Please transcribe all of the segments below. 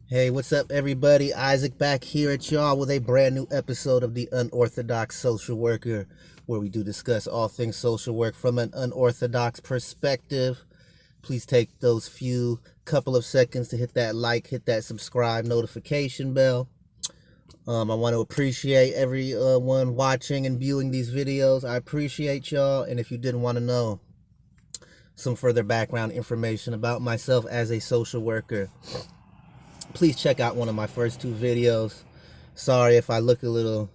Hey, what's up, everybody? Isaac back here at y'all with a brand new episode of The Unorthodox Social Worker, where we do discuss all things social work from an unorthodox perspective. Please take those few couple of seconds to hit that like, hit that subscribe notification bell. I want to appreciate everyone watching and viewing these videos. I appreciate y'all. And if you didn't want to know some further background information about myself as a social worker, please check out one of my first two videos. Sorry if I look a little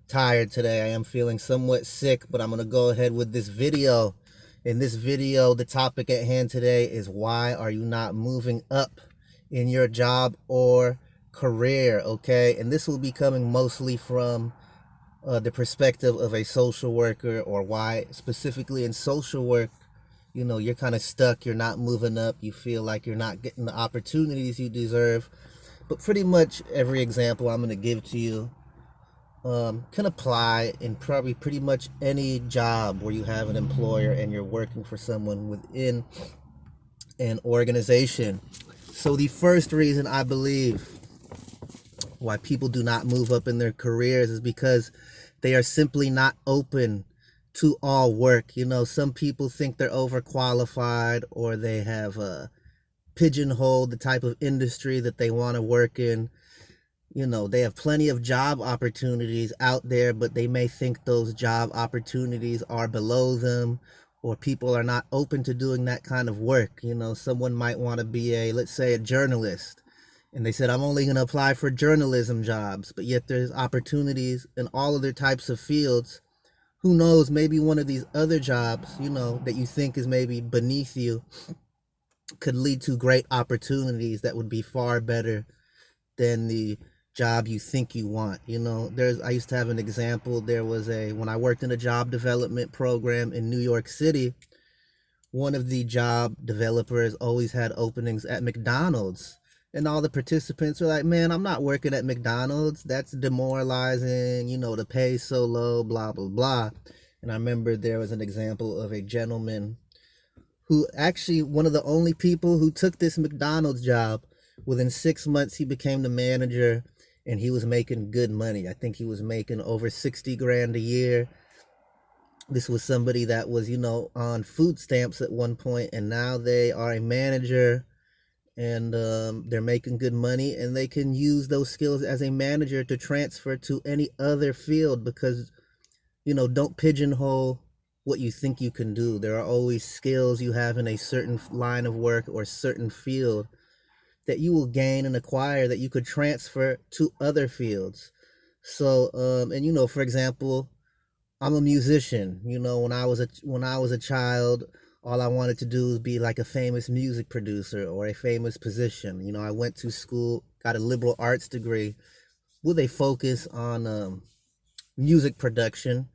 tired today. I am feeling somewhat sick, but I'm going to go ahead with this video. In this video, the topic at hand today is why are you not moving up in your job or career, okay? And this will be coming mostly from the perspective of a social worker, or why specifically in social work, you're kind of stuck, you're not moving up, you feel like you're not getting the opportunities you deserve. But pretty much every example I'm going to give to you can apply in probably pretty much any job where you have an employer and you're working for someone within an organization. So the first reason I believe why people do not move up in their careers is because they are simply not open to all work. Some people think they're overqualified, or they have pigeonholed the type of industry that they want to work in. They have plenty of job opportunities out there, but they may think those job opportunities are below them, or people are not open to doing that kind of work. Someone might want to be let's say, a journalist, and they said, I'm only going to apply for journalism jobs, but yet there's opportunities in all other types of fields. Who knows, maybe one of these other jobs, that you think is maybe beneath you, could lead to great opportunities that would be far better than the job you think you want. I used to have an example. There was when I worked in a job development program in New York City, one of the job developers always had openings at McDonald's. And all the participants were like, man, I'm not working at McDonald's. That's demoralizing. The pay's so low, blah, blah, blah. And I remember there was an example of a gentleman who actually, one of the only people who took this McDonald's job. Within 6 months, he became the manager, and he was making good money. I think he was making over 60 grand a year. This was somebody that was, on food stamps at one point, and now they are a manager, and they're making good money, and they can use those skills as a manager to transfer to any other field, because, don't pigeonhole what you think you can do. There are always skills you have in a certain line of work or certain field that you will gain and acquire that you could transfer to other fields. So, and for example, I'm a musician. When I was a child, all I wanted to do was be like a famous music producer or a famous musician. I went to school, got a liberal arts degree with a focus on music production.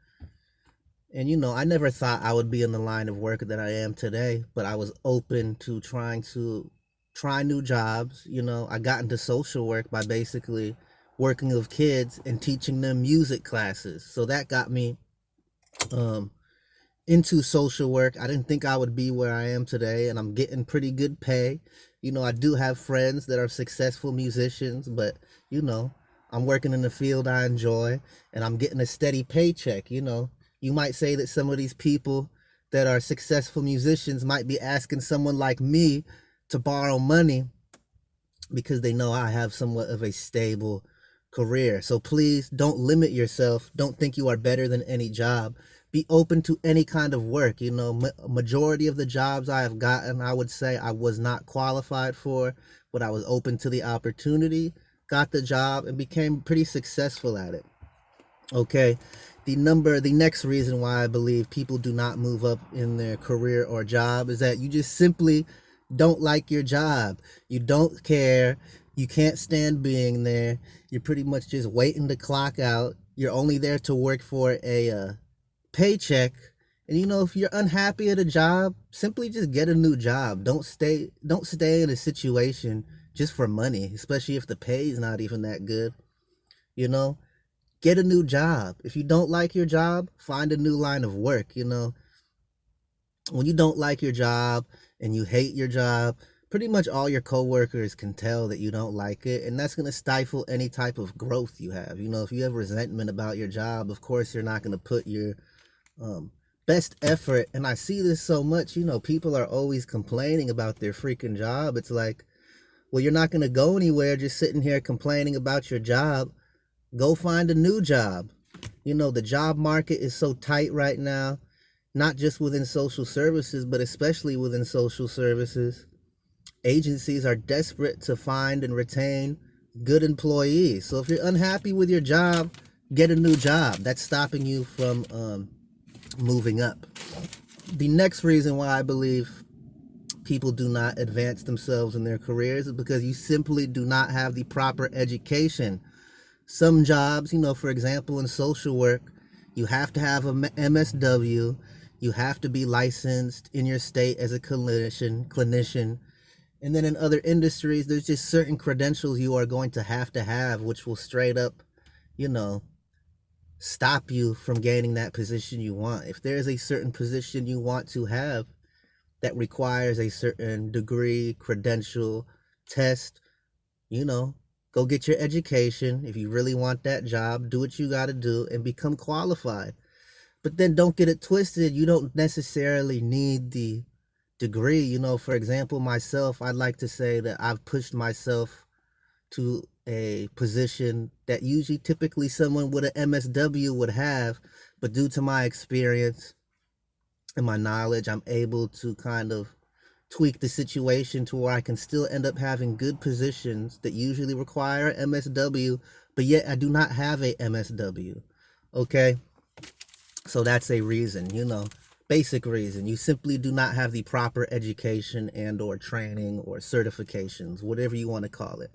And I never thought I would be in the line of work that I am today, but I was open to trying to try new jobs. I got into social work by basically working with kids and teaching them music classes. So that got me um, into social work. I didn't think I would be where I am today, and I'm getting pretty good pay. I do have friends that are successful musicians, but I'm working in the field I enjoy, and I'm getting a steady paycheck. You might say that some of these people that are successful musicians might be asking someone like me to borrow money because they know I have somewhat of a stable career. So please don't limit yourself. Don't think you are better than any job. Be open to any kind of work. Majority of the jobs I have gotten, I would say I was not qualified for, but I was open to the opportunity, got the job, and became pretty successful at it. Okay. The next reason why I believe people do not move up in their career or job is that you just simply don't like your job. You don't care. You can't stand being there. You're pretty much just waiting to clock out. You're only there to work for a paycheck. And if you're unhappy at a job, simply just get a new job. Don't stay in a situation just for money, especially if the pay is not even that good. You know, get a new job. If you don't like your job, find a new line of work. When you don't like your job and you hate your job, pretty much all your coworkers can tell that you don't like it, and that's going to stifle any type of growth you have. If you have resentment about your job, of course you're not going to put your um, best effort. And I see this so much. People are always complaining about their freaking job. It's like, well, you're not going to go anywhere just sitting here complaining about your job. Go find a new job. The job market is so tight right now, not just within social services, but especially within social services. Agencies are desperate to find and retain good employees. So if you're unhappy with your job, get a new job. That's stopping you from moving up. The next reason why I believe people do not advance themselves in their careers is because you simply do not have the proper education. Some jobs, for example, in social work, you have to have a MSW, you have to be licensed in your state as a clinician. And then in other industries, there's just certain credentials you are going to have, which will straight up, you know, stop you from gaining that position you want. If there's a certain position you want to have that requires a certain degree, credential, test, you know, go get your education. If you really want that job, do what you got to do and become qualified. But then don't get it twisted. You don't necessarily need the degree. For example, myself, I'd like to say that I've pushed myself to a position that usually typically someone with an MSW would have, but due to my experience and my knowledge, I'm able to kind of tweak the situation to where I can still end up having good positions that usually require MSW, but yet I do not have a MSW. Okay? So that's a reason, basic reason. You simply do not have the proper education and or training or certifications, whatever you want to call it.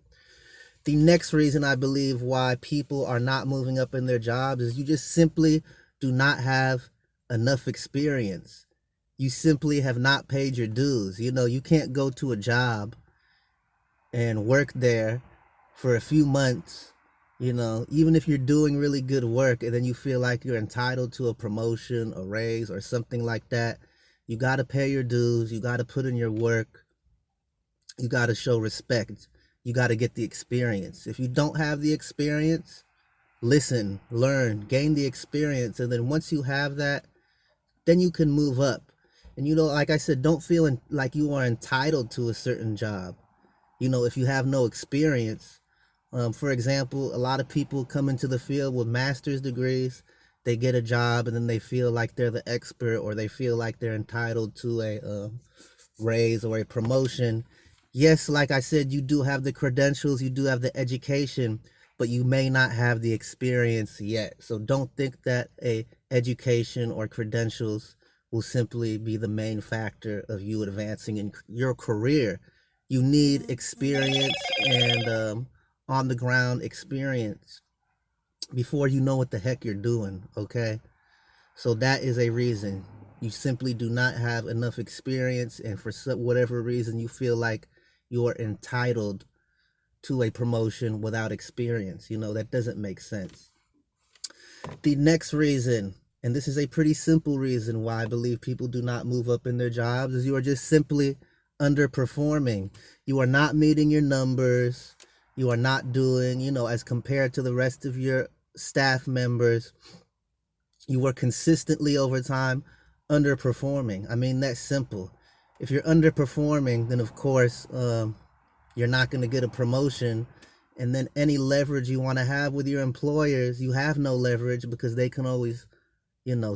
The next reason I believe why people are not moving up in their jobs is you just simply do not have enough experience. You simply have not paid your dues. You can't go to a job and work there for a few months, even if you're doing really good work and then you feel like you're entitled to a promotion, a raise, or something like that. You got to pay your dues. You got to put in your work. You got to show respect. You got to get the experience. If you don't have the experience, listen, learn, gain the experience. And then once you have that, then you can move up. And, like I said, don't feel like you are entitled to a certain job. If you have no experience, for example, a lot of people come into the field with master's degrees. They get a job and then they feel like they're the expert, or they feel like they're entitled to a raise or a promotion. Yes, like I said, you do have the credentials, you do have the education, but you may not have the experience yet. So don't think that a education or credentials will simply be the main factor of you advancing in your career. You need experience and on the ground experience before you know what the heck you're doing, okay? So that is a reason. You simply do not have enough experience, and for whatever reason, you feel like you are entitled to a promotion without experience. That doesn't make sense. The next reason, and this is a pretty simple reason why I believe people do not move up in their jobs, is you are just simply underperforming. You are not meeting your numbers. You are not doing, as compared to the rest of your staff members, you are consistently over time underperforming. I mean, that's simple. If you're underperforming, then of course, you're not going to get a promotion. And then any leverage you want to have with your employers, you have no leverage, because they can always,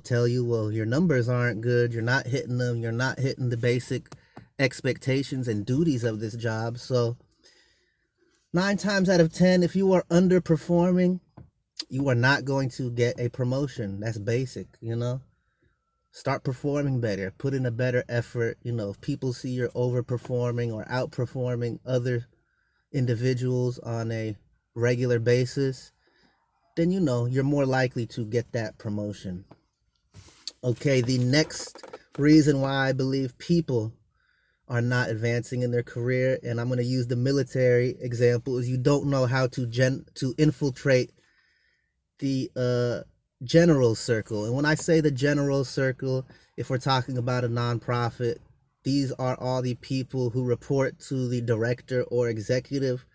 tell you, well, your numbers aren't good. You're not hitting them. You're not hitting the basic expectations and duties of this job. So 9 times out of 10, if you are underperforming, you are not going to get a promotion. That's basic. Start performing better, put in a better effort. If people see you're overperforming or outperforming other individuals on a regular basis, then you're more likely to get that promotion. Okay, the next reason why I believe people are not advancing in their career, and I'm going to use the military example, is you don't know how to infiltrate the general circle. And when I say the general circle, if we're talking about a nonprofit, These are all the people who report to the director or executive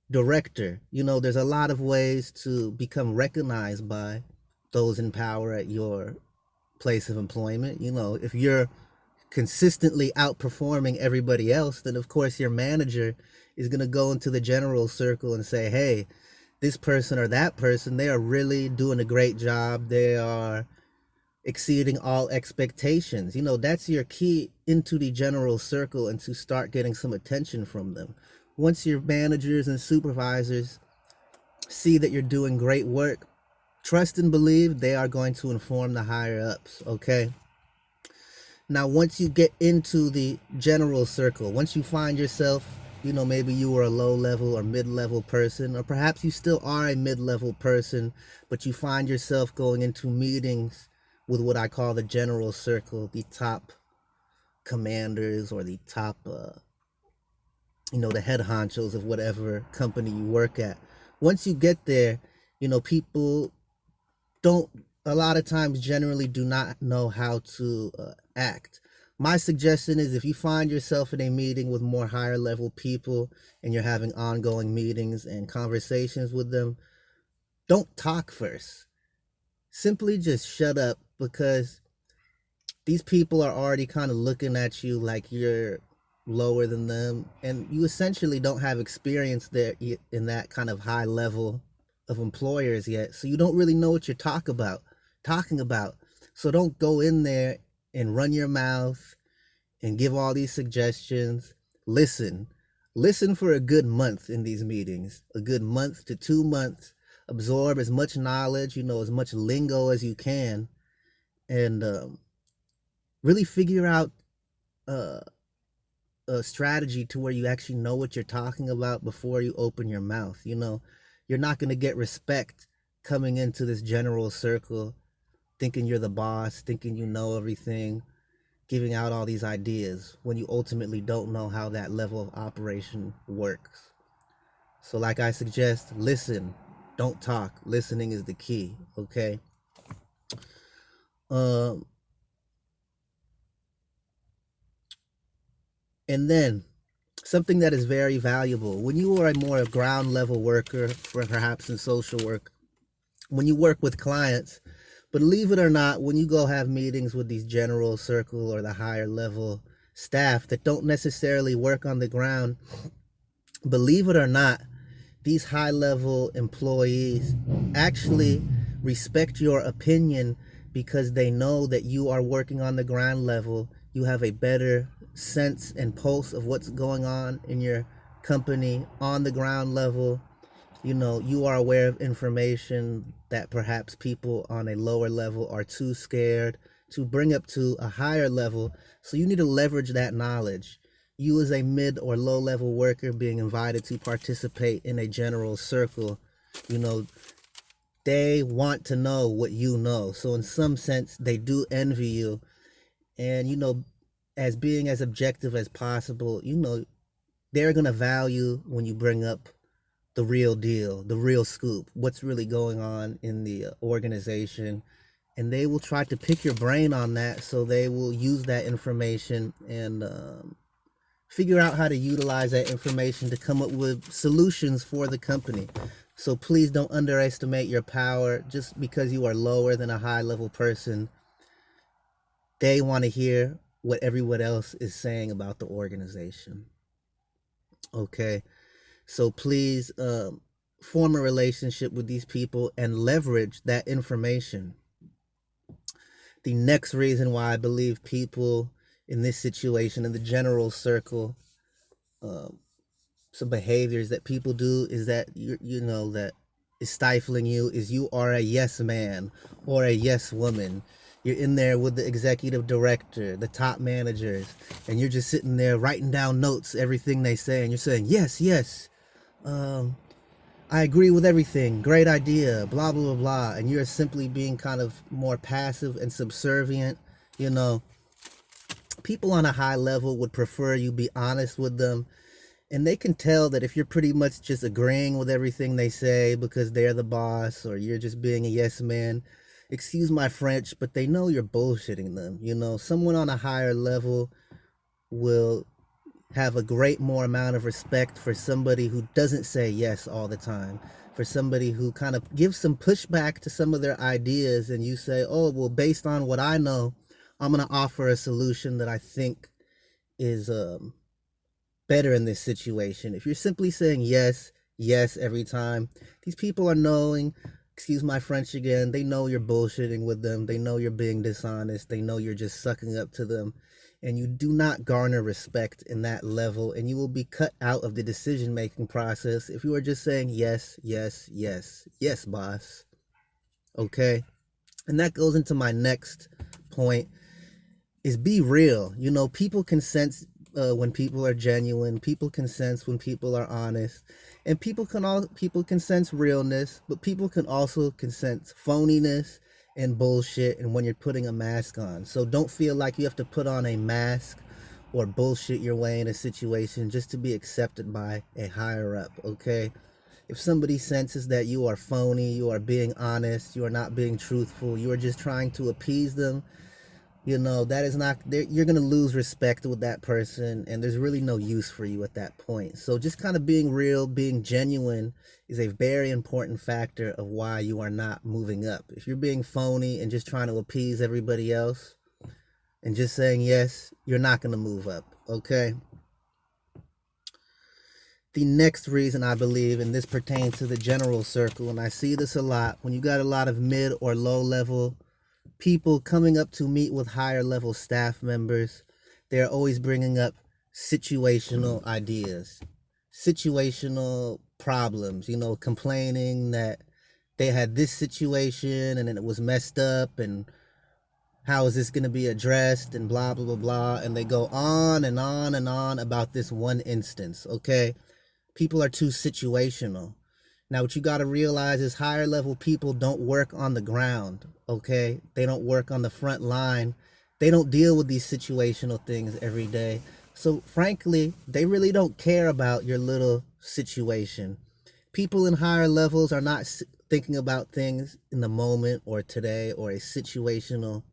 director. There's a lot of ways to become recognized by those in power at your place of employment. If you're consistently outperforming everybody else, then of course your manager is going to go into the general circle and say, hey, this person or that person, they are really doing a great job. They are exceeding all expectations. That's your key into the general circle and to start getting some attention from them. Once your managers and supervisors see that you're doing great work, trust and believe they are going to inform the higher ups, okay? Now, once you get into the general circle, once you find yourself, maybe you were a low level or mid level person, or perhaps you still are a mid level person, but you find yourself going into meetings with what I call the general circle, the top commanders or the top, the head honchos of whatever company you work at. Once you get there, people don't a lot of times generally do not know how to act. My suggestion is if you find yourself in a meeting with more higher level people and you're having ongoing meetings and conversations with them, don't talk first. Simply just shut up, because these people are already kind of looking at you like you're lower than them, and you essentially don't have experience there in that kind of high level of employers yet, so you don't really know what you're talking about. So don't go in there and run your mouth and give all these suggestions. Listen for a good month in these meetings, a good month to 2 months. Absorb as much knowledge, as much lingo as you can, and really figure out uh, a strategy to where you actually know what you're talking about before you open your mouth. You're not going to get respect coming into this general circle thinking you're the boss, thinking you know everything, giving out all these ideas when you ultimately don't know how that level of operation works. So, like I suggest, listen, don't talk. Listening is the key, okay? Um, and then something that is very valuable when you are a more ground level worker, perhaps in social work, when you work with clients, believe it or not, when you go have meetings with these general circle or the higher level staff that don't necessarily work on the ground, believe it or not, these high level employees actually respect your opinion because they know that you are working on the ground level. You have a better sense and pulse of what's going on in your company on the ground level. You are aware of information that perhaps people on a lower level are too scared to bring up to a higher level. So you need to leverage that knowledge. You, as a mid or low level worker, being invited to participate in a general circle, you know, they want to know what you know. So, in some sense, they do envy you. And, as being as objective as possible, they're going to value when you bring up the real deal, the real scoop, what's really going on in the organization. And they will try to pick your brain on that. So they will use that information and figure out how to utilize that information to come up with solutions for the company. So please don't underestimate your power just because you are lower than a high level person. They want to hear what everyone else is saying about the organization. Okay. So please form a relationship with these people and leverage that information. The next reason why I believe people in this situation, in the general circle, um, some behaviors that people do is that that is stifling you is you are a yes man or a yes woman. You're in there with the executive director, the top managers, and you're just sitting there writing down notes, everything they say, and you're saying yes, yes, um, I agree with everything, great idea, blah blah blah blah, and you're simply being kind of more passive and subservient. You know, people on a high level would prefer you be honest with them, and they can tell that if you're pretty much just agreeing with everything they say because they're the boss, or you're just being a yes man. Excuse my French, but they know you're bullshitting them. Someone on a higher level will have a great more amount of respect for somebody who doesn't say yes all the time, for somebody who kind of gives some pushback to some of their ideas, and you say, oh, well, based on what I know, I'm going to offer a solution that I think is better in this situation. If you're simply saying yes, yes every time, these people are knowing, excuse my French again, they know you're bullshitting with them. They know you're being dishonest. They know you're just sucking up to them. And you do not garner respect in that level, and you will be cut out of the decision making process if you are just saying yes, yes, yes, yes, boss. Okay? And that goes into my next point, is be real. You know, people can sense when people are genuine. People can sense when people are honest, and people can sense realness. But people can sense phoniness and bullshit. And when you're putting a mask on, so don't feel like you have to put on a mask or bullshit your way in a situation just to be accepted by a higher up. Okay. If somebody senses that you are phony, you are being honest, you are not being truthful, you are just trying to appease them, you know, that is not, you're going to lose respect with that person, and there's really no use for you at that point. So just kind of being real, being genuine is a very important factor of why you are not moving up. If you're being phony and just trying to appease everybody else and just saying yes, you're not going to move up. Okay. The next reason I believe, and this pertains to the general circle, and I see this a lot when you got a lot of mid or low level people coming up to meet with higher level staff members, they're always bringing up situational ideas, situational problems, you know, complaining that they had this situation and then it was messed up, and how is this going to be addressed, and blah, blah, blah, blah. And they go on and on and on about this one instance. Okay. People are too situational. Now, what you got to realize is higher level people don't work on the ground, okay? They don't work on the front line. They don't deal with these situational things every day. So, frankly, they really don't care about your little situation. People in higher levels are not thinking about things in the moment or today or a situational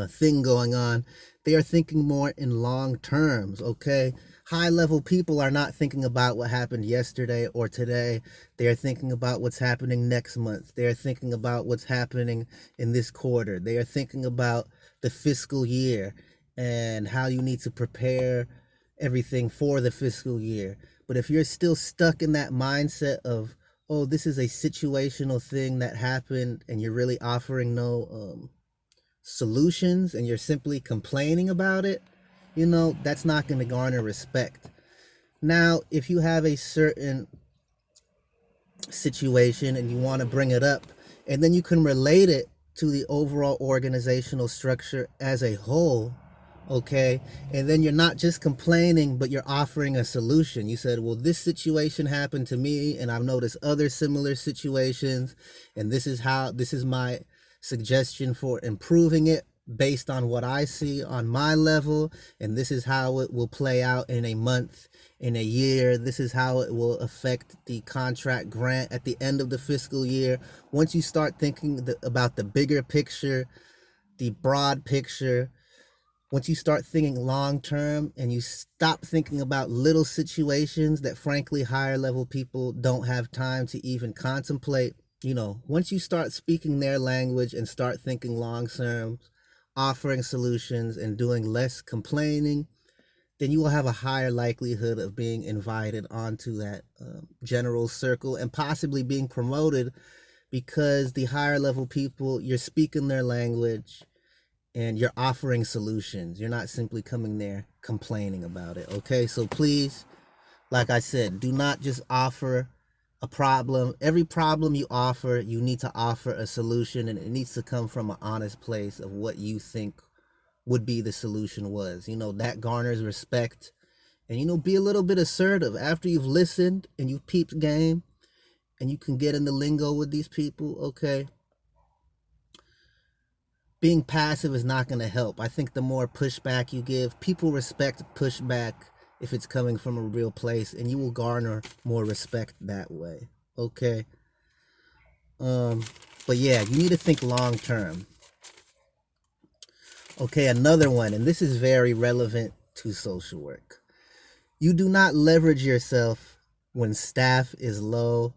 thing going on. They are thinking more in long terms, okay? High level people are not thinking about what happened yesterday or today. They are thinking about what's happening next month. They are thinking about what's happening in this quarter. They are thinking about the fiscal year and how you need to prepare everything for the fiscal year. But if you're still stuck in that mindset of, oh, this is a situational thing that happened, and you're really offering no solutions, and you're simply complaining about it, you know, that's not going to garner respect. Now, if you have a certain situation and you want to bring it up, and then you can relate it to the overall organizational structure as a whole, okay, and then you're not just complaining but you're offering a solution. You said, well, this situation happened to me and I've noticed other similar situations, and this is my suggestion for improving it based on what I see on my level, and this is how it will play out in a month, in a year. This is how it will affect the contract grant at the end of the fiscal year. Once you start thinking about the bigger picture, the broad picture, once you start thinking long term and you stop thinking about little situations that frankly higher level people don't have time to even contemplate, you know, once you start speaking their language and start thinking long term, offering solutions and doing less complaining, then you will have a higher likelihood of being invited onto that general circle and possibly being promoted, because the higher level people, you're speaking their language and you're offering solutions. You're not simply coming there complaining about it. Okay, so please, like I said, do not just offer a problem. Every problem you offer, you need to offer a solution, and it needs to come from an honest place of what you think would be the solution was. You know, that garners respect. And, you know, be a little bit assertive after you've listened and you've peeped game and you can get in the lingo with these people. Okay, being passive is not going to help. I think the more pushback you give, people respect pushback if it's coming from a real place, and you will garner more respect that way. Okay. But yeah, you need to think long term. Okay, another one, and this is very relevant to social work. You do not leverage yourself when staff is low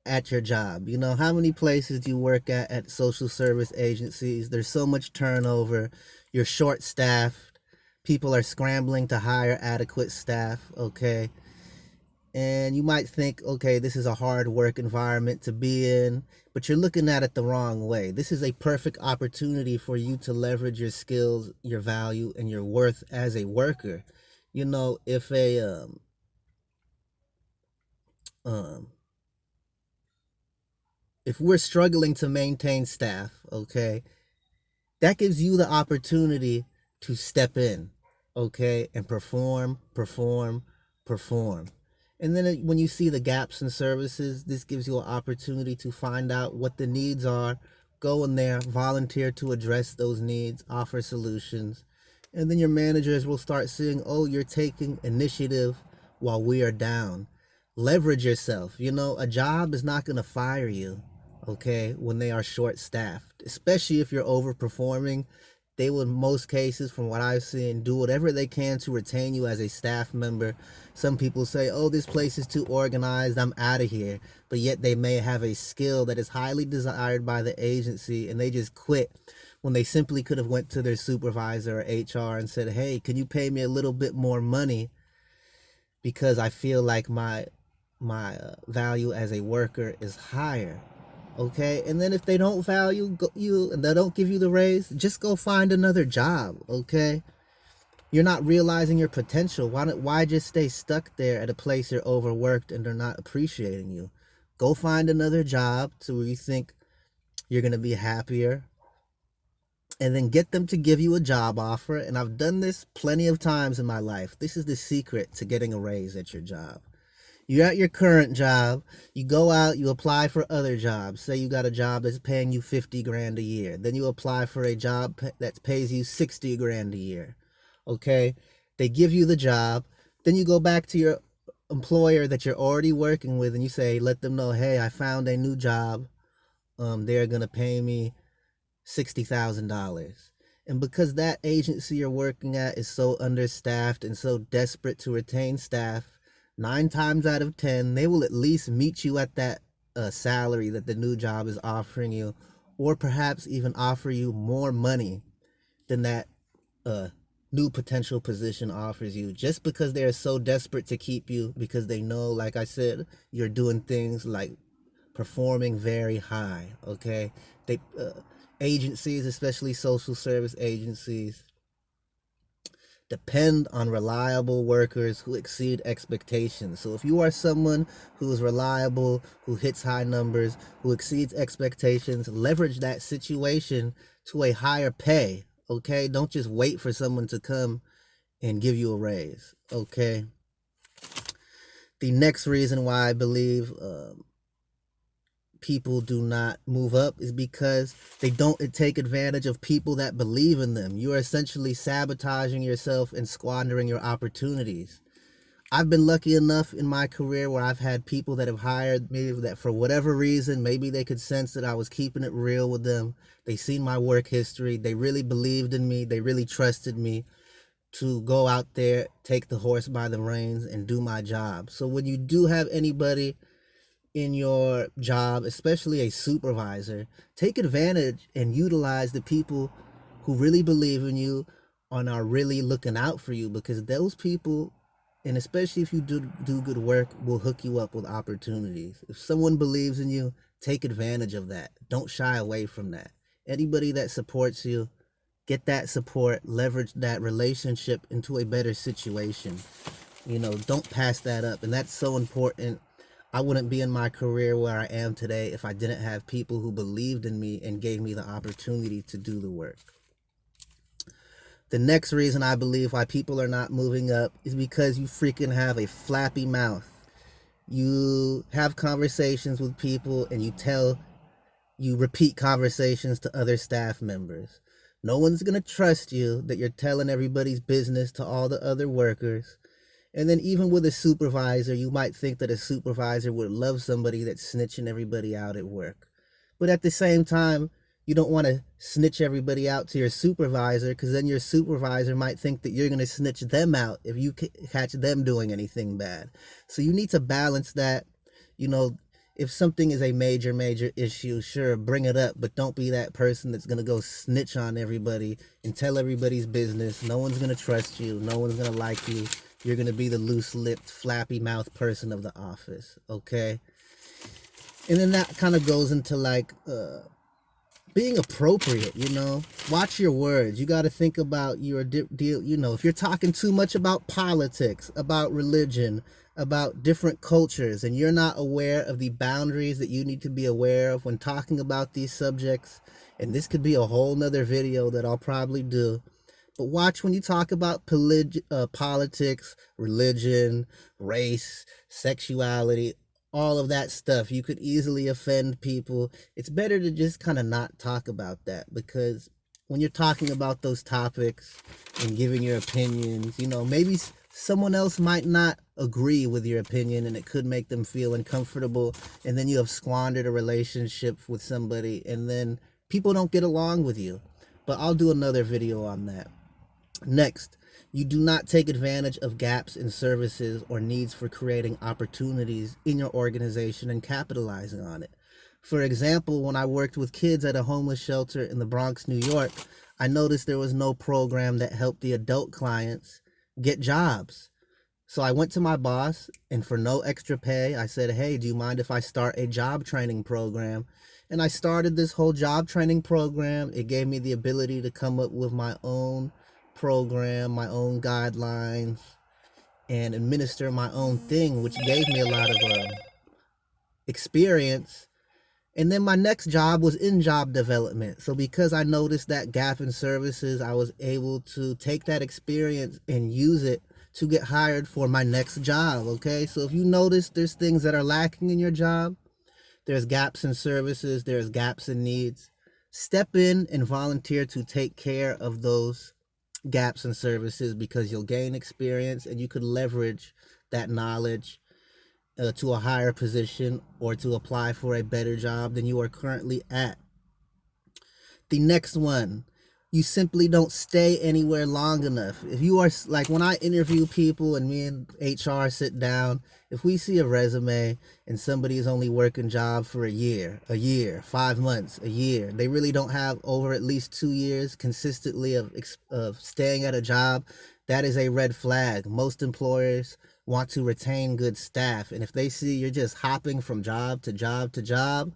at your job. You know, how many places do you work at social service agencies? There's so much turnover. You're short staffed. People are scrambling to hire adequate staff, okay? And you might think, okay, this is a hard work environment to be in, but you're looking at it the wrong way. This is a perfect opportunity for you to leverage your skills, your value, and your worth as a worker. You know, um, if we're struggling to maintain staff, okay, that gives you the opportunity to step in, okay, and perform. And then when you see the gaps in services, this gives you an opportunity to find out what the needs are, go in there, volunteer to address those needs, offer solutions. And then your managers will start seeing, oh, you're taking initiative while we are down. Leverage yourself. You know, a job is not going to fire you, okay, when they are short staffed, especially if you're overperforming. They will, in most cases, from what I've seen, do whatever they can to retain you as a staff member. Some people say, oh, this place is too organized, I'm out of here. But yet they may have a skill that is highly desired by the agency, and they just quit when they simply could have went to their supervisor or HR and said, hey, can you pay me a little bit more money because I feel like my value as a worker is higher. Okay, and then if they don't value you and they don't give you the raise, just go find another job. Okay, you're not realizing your potential. Why just stay stuck there at a place you're overworked and they're not appreciating you? Go find another job to where you think you're gonna be happier, and then get them to give you a job offer. And I've done this plenty of times in my life. This is the secret to getting a raise at your job. You're at your current job, you go out, you apply for other jobs. Say you got a job that's paying you 50 grand a year. Then you apply for a job that pays you 60 grand a year. Okay? They give you the job. Then you go back to your employer that you're already working with and you say, let them know, hey, I found a new job. They're going to pay me $60,000. And because that agency you're working at is so understaffed and so desperate to retain staff, 9 times out of 10, they will at least meet you at that salary that the new job is offering you, or perhaps even offer you more money than that uh, new potential position offers you, just because they are so desperate to keep you, because they know, like I said, you're doing things like performing very high. Okay, they agencies, especially social service agencies, depend on reliable workers who exceed expectations. So if you are someone who is reliable, who hits high numbers, who exceeds expectations, leverage that situation to a higher pay. Okay, don't just wait for someone to come and give you a raise. Okay, the next reason why I believe people do not move up is because they don't take advantage of people that believe in them. You are essentially sabotaging yourself and squandering your opportunities. I've been lucky enough in my career where I've had people that have hired me that for whatever reason, maybe they could sense that I was keeping it real with them. They seen my work history. They really believed in me. They really trusted me to go out there, take the horse by the reins and do my job. So when you do have anybody in your job, especially a supervisor, take advantage and utilize the people who really believe in you and are really looking out for you, because those people, and especially if you do good work, will hook you up with opportunities. If someone believes in you, take advantage of that. Don't shy away from that. Anybody that supports you, get that support, leverage that relationship into a better situation. You know, don't pass that up. And that's so important. I wouldn't be in my career where I am today if I didn't have people who believed in me and gave me the opportunity to do the work. The next reason I believe why people are not moving up is because you freaking have a flappy mouth. You have conversations with people and you repeat conversations to other staff members. No one's going to trust you that you're telling everybody's business to all the other workers. And then even with a supervisor, you might think that a supervisor would love somebody that's snitching everybody out at work. But at the same time, You don't want to snitch everybody out to your supervisor, because then your supervisor might think that you're going to snitch them out if you catch them doing anything bad. So you need to balance that. You know, if something is a major issue, sure, bring it up, but don't be that person that's going to go snitch on everybody and tell everybody's business. No one's going to trust you. No one's going to like you. You're going to be the loose-lipped, flappy-mouthed person of the office, okay? And then that kind of goes into like being appropriate, watch your words. You got to think about your deal. If you're talking too much about politics, about religion, about different cultures, and you're not aware of the boundaries that you need to be aware of when talking about these subjects, and this could be a whole nother video that I'll probably do. But watch when you talk about politics, religion, race, sexuality, all of that stuff. You could easily offend people. It's better to just kind of not talk about that, because when you're talking about those topics and giving your opinions, maybe someone else might not agree with your opinion, and it could make them feel uncomfortable. And then you have squandered a relationship with somebody, and then people don't get along with you. But I'll do another video on that. Next, you do not take advantage of gaps in services or needs for creating opportunities in your organization and capitalizing on it. For example, when I worked with kids at a homeless shelter in the Bronx, New York, I noticed there was no program that helped the adult clients get jobs. So I went to my boss, and for no extra pay, I said, hey, do you mind if I start a job training program? And I started this whole job training program. It gave me the ability to come up with my own program, my own guidelines, and administer my own thing, which gave me a lot of experience. And then my next job was in job development. So because I noticed that gap in services, I was able to take that experience and use it to get hired for my next job, okay? So if you notice there's things that are lacking in your job, there's gaps in services, there's gaps in needs, step in and volunteer to take care of those gaps in services, because you'll gain experience and you could leverage that knowledge to a higher position or to apply for a better job than you are currently at. The next one, you simply don't stay anywhere long enough. If you are like, when I interview people and me and HR sit down, if we see a resume and somebody is only working job for a year, 5 months, a year, they really don't have over at least 2 years consistently of staying at a job, that is a red flag. Most employers want to retain good staff. And if they see you're just hopping from job to job to job,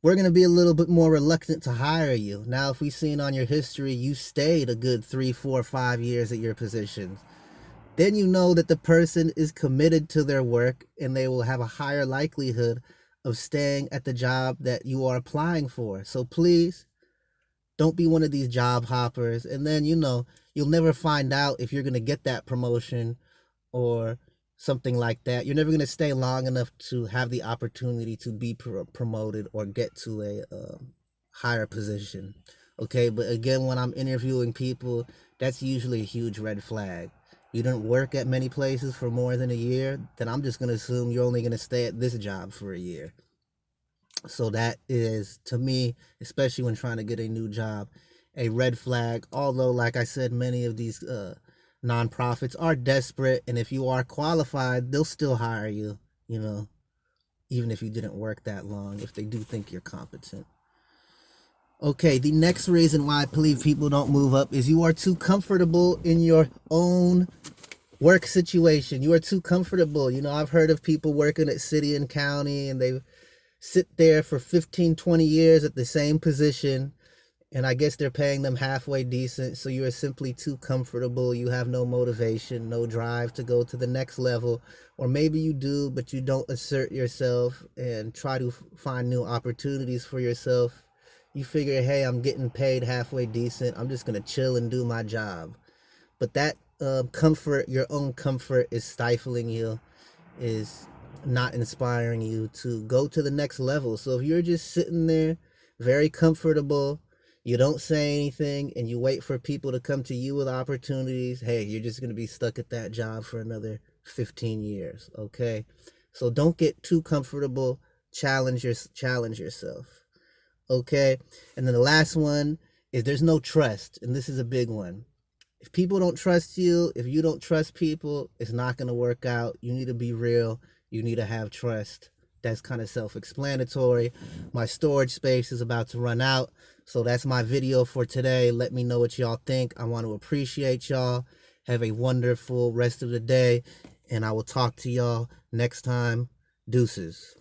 we're going to be a little bit more reluctant to hire you. Now, if we've seen on your history, you stayed a good 3, 4, 5 years at your positions, then you know that the person is committed to their work and they will have a higher likelihood of staying at the job that you are applying for. So please don't be one of these job hoppers. And then, you'll never find out if you're going to get that promotion or something like that. You're never going to stay long enough to have the opportunity to be promoted or get to a higher position. Okay, but again, when I'm interviewing people, that's usually a huge red flag. You didn't work at many places for more than a year, then I'm just going to assume you're only going to stay at this job for a year. So that is, to me, especially when trying to get a new job, a red flag. Although, like I said, many of these nonprofits are desperate, and if you are qualified, they'll still hire you, even if you didn't work that long, if they do think you're competent. Okay, the next reason why I believe people don't move up is you are too comfortable in your own work situation. You are too comfortable. I've heard of people working at city and county, and they sit there for 15, 20 years at the same position, and I guess they're paying them halfway decent. So you are simply too comfortable. You have no motivation, no drive to go to the next level. Or maybe you do, but you don't assert yourself and try to find new opportunities for yourself. You figure, hey, I'm getting paid halfway decent, I'm just going to chill and do my job. But that comfort, your own comfort, is stifling you, is not inspiring you to go to the next level. So if you're just sitting there very comfortable, you don't say anything, and you wait for people to come to you with opportunities, hey, you're just going to be stuck at that job for another 15 years, okay? So don't get too comfortable. Challenge yourself. Okay. And then the last one is there's no trust. And this is a big one. If people don't trust you, if you don't trust people, it's not going to work out. You need to be real. You need to have trust. That's kind of self explanatory. My storage space is about to run out. So that's my video for today. Let me know what y'all think. I want to appreciate y'all. Have a wonderful rest of the day. And I will talk to y'all next time. Deuces.